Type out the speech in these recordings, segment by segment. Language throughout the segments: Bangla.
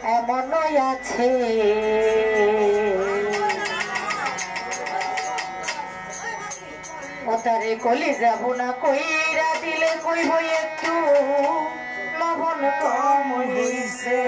এমনই আছে ওতারে কলি যাব না কইরা দিলে কইব একটু লবণ কম হইছে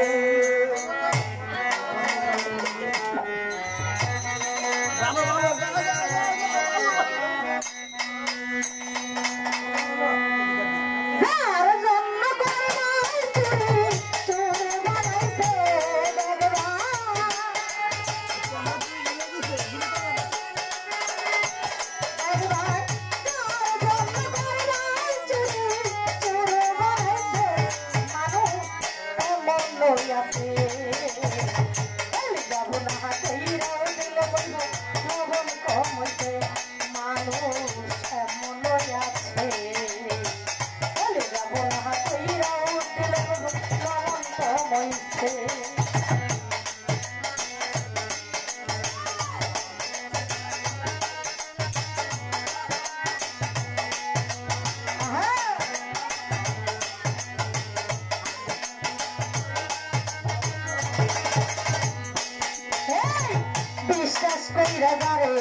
বিশ্বাস কইরা যারে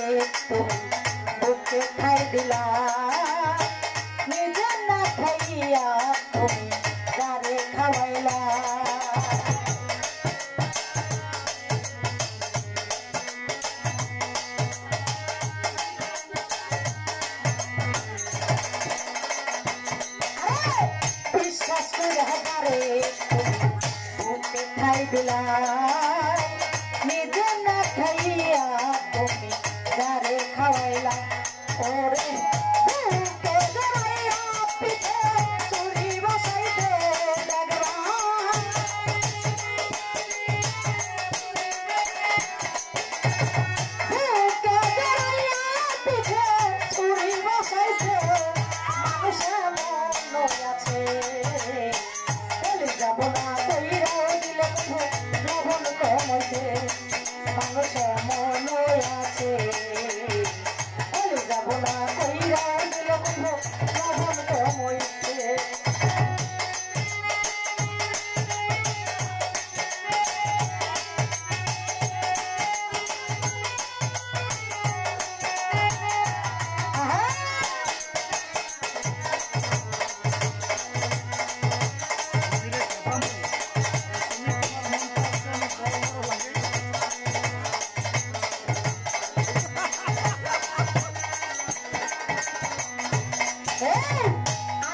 তুমি বুকে খাই দিলা নিজে না খাইয়া তুমি যারে খাওয়াইলা বিশ্বাস কইরা যারে তুমি বুকে খাই দিলা নিজে না খাইয়া তুমি যারে খাওয়াইলা ওরে বুকে জড়াইয়া পিঠে চুরি বসাইতে দেখবা বুকে জড়াইয়া পিঠে চুরি বসাইতে মানুষের মন আছে চলে যাব না কইরা দিলে লবণ কম হইছে মানুষের মন আছে চলে যাব না কইরা দিলে লবণ কম হইছে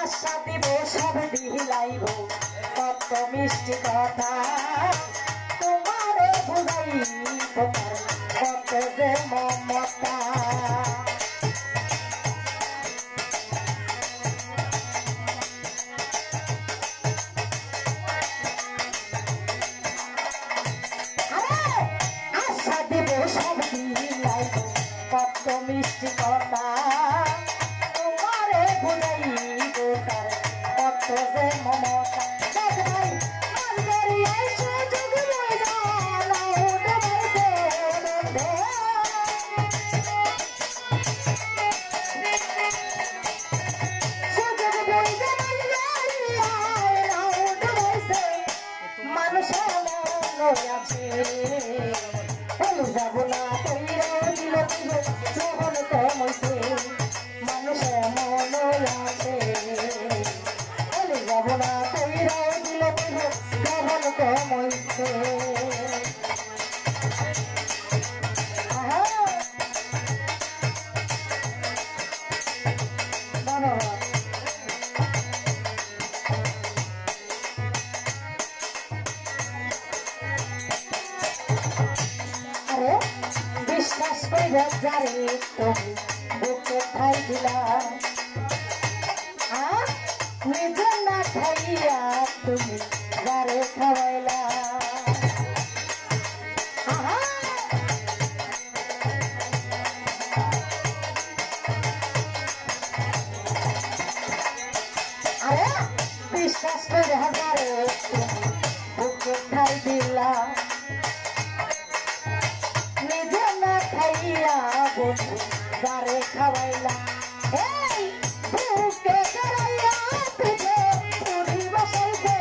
আশা দিব সব দিলাইব কত মিষ্টি কথা তোমারে বুঝাইব কত যে মমতা আশা দিব সব দিলাইব কত মিষ্টি কথা যাব না কইরা দিল লবণ কম হইছে মানুষের মন আছে যাব না কইরা দিল লবণ কম হইছে বিশ্বাস কইরা যারে তুমি বুকে খাই দিলা নিজে না খাইয়া তুমি যারে খাওয়াইলা বিশ্বাস কইরা যারে তুমি বুকে খাই দিলা নিজে না খাইয়া বন্ধু যারে খাওয়াইলা এই বুকে জড়াইয়া পিঠে পুরি বসাইছে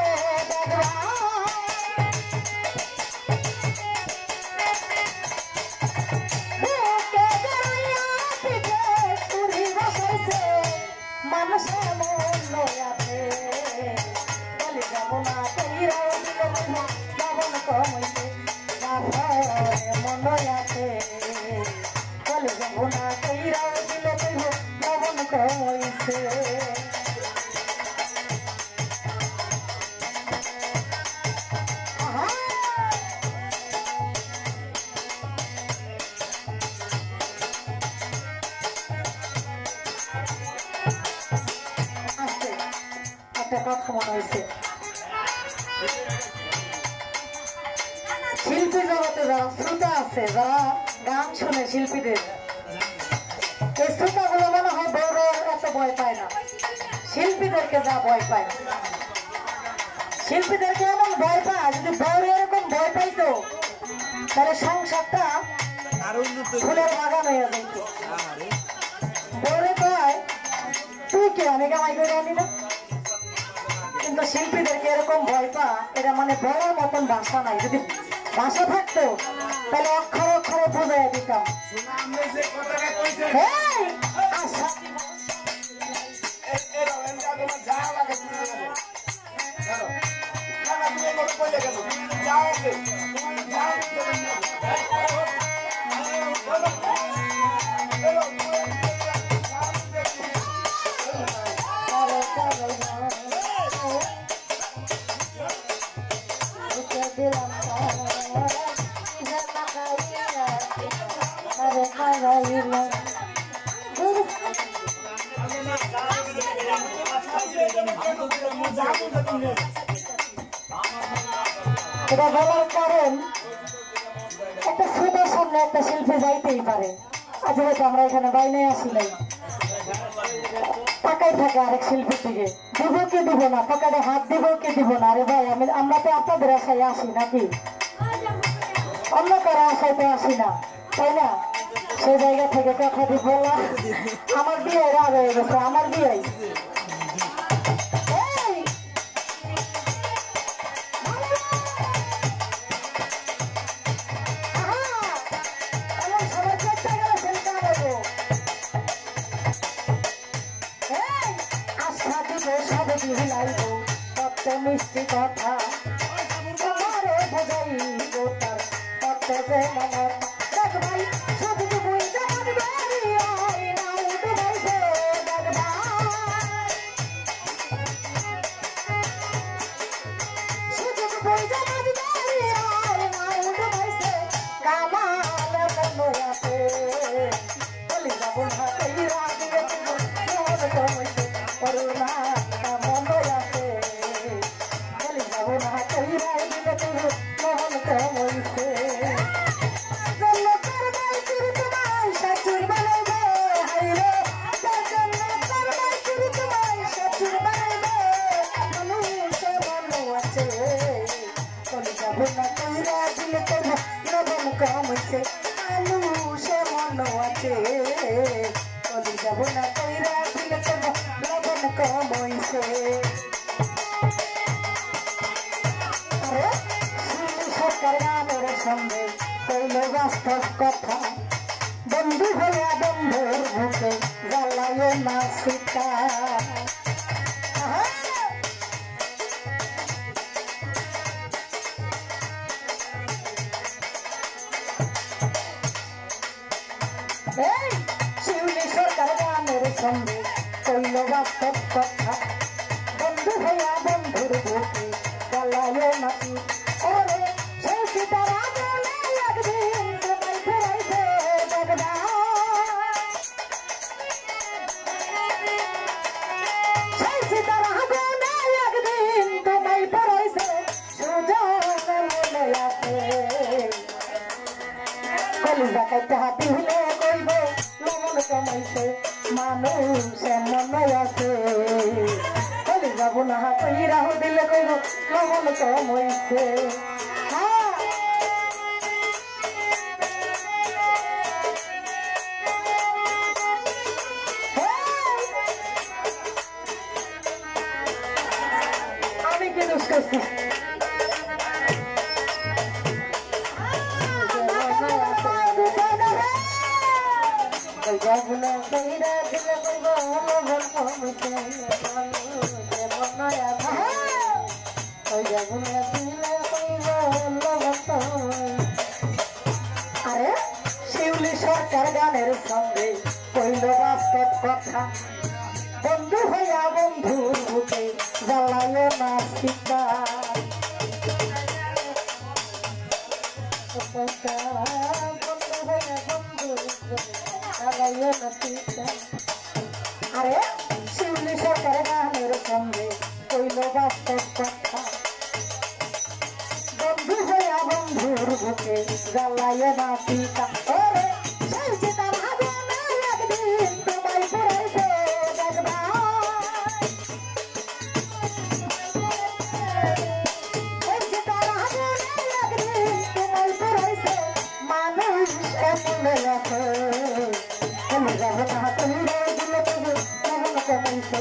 দেখবা বুকে জড়াইয়া পিঠে পুরি বসাইছে মানুষে মন লয়াতে বলে যাব না কইরাও দিলে লবণ কমাইছে মন লয়াতে বলে যাব না কইরাও দিলে লবণ কমাইছে কথা মনে হয়েছে শিল্পী জগতে যারা শ্রোতা আছে যারা গান শুনে শিল্পীদের এই শ্রোতা গুলো মনে হয় বড় এত ভয় পায় না শিল্পীদেরকে যা ভয় পায় শিল্পীদেরকে এমন ভয় পায় যদি বড় এরকম ভয় পাইতো তাহলে সংসারটা ফুলের বাগান হয়ে যেত বড় পায় তুই কি আমি কামাই করে আনি না কিন্তু শিল্পীদেরকে এরকম ভয় পা এটা মানে বলার মতন ভাষা নাই যদি ভাষা থাকতো তাহলে অক্ষরে অক্ষরে বোঝাই দিতাম এটা বলার কারণ একটা ছবির সামনে একটা শিল্পী যাইতেই পারে আজ হয়তো আমরা এখানে বাইরে আসি নাই টাকাই থাকে আরেক শিল্পীর দিকে দিব কি দিব না পকেটে হাত দিব কি দিব না আরে ভাই আমরা তো আপনাদের আশায় আসি নাকি অন্য কারো আশায় তো আসি না তাই না সেই জায়গা থেকে কথা দিয়ে বললাম আমার বিয়ে রাগ হয়ে গেছে আমার বিয়ে মিষ্টি কথা তোমারে বোঝাইব তার কত যে মন দেখ ভাই শুধু বই যেমন বাড়ি হয় না উঠবাইছে দেখ ভাই শুধু বই যেমন বাড়ি হয় না উঠবাইছে কামাল মন আছে বলি যাব না কইরা দিলে মন কইছে করুণা মন আছে যাব না কইরা দিলে লবণ কম হইছে সরকারের সঙ্গে কইল বাস্তব কথা বন্ধু হইয়া বন্ধুর বুকে জ্বালায় না সীতা শিউলি সরকার গানের সঙ্গে কইল বাস্তব কথা বন্ধু হইয়া বন্ধুর বুকে জ্বালায় না ওরে সেই সীতারা বলে একদিন তোমায় ফেরাইছে দেখবা সেই সীতারা বলে একদিন তোমায় ফেরাইছে সুজন মনে আছে কলিজা কাইতে হাতি হলে কইব লবণ কমাইছে মানুষ মনে আছে কলিজা বোনা কইরা দিলে কইব লবণ কমাইছে কইছে যাবনা কইরা দিলে কইব মন কমতে মনয়া ওই যাবনা দিলে কইব আরে শিউলি সরকার গানের সঙ্গে কইল বাস্তব কথা বন্ধু হইয়া বন্ধুর বুকে জ্বালায় না সীতা বন্ধু হইয়া বন্ধুর বুকে জ্বালায় না সীতা আরে শিউলি সরকার গানের সঙ্গে কইল বাস্তব কথা বন্ধু হইয়া বন্ধুর বুকে জ্বালায় না সীতা ওরে সেই সীতা ভাবনা একদিন তোমায় পুরাইছে দেখবা সেই সীতা ভাবনা একদিন তোমায় পুরাইছে মানুষ এমন আছে তুমি যাবো না তুমি দিলে তুমি কেমন কমাইছে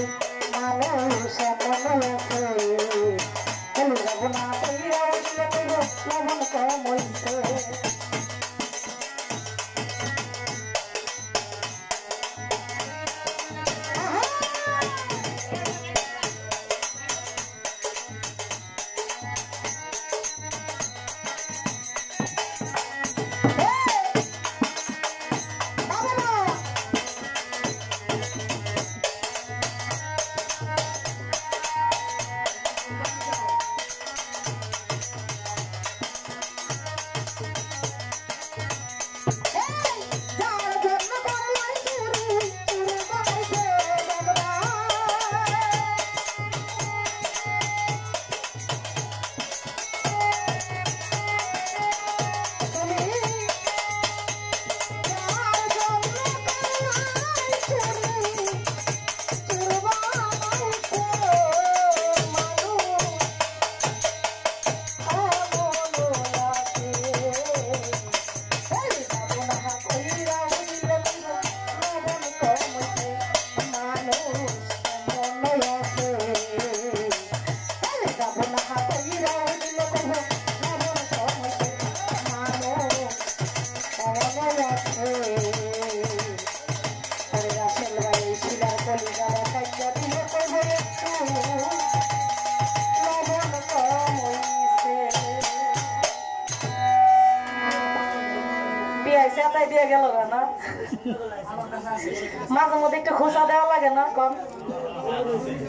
মানুষ এমন আছে তুমি যাবো না তুমি দিলে তুমি কেমন কমাইছে দিয়ে গেল না মাঝে মধ্যে একটু খোঁচা দেওয়া লাগে না কম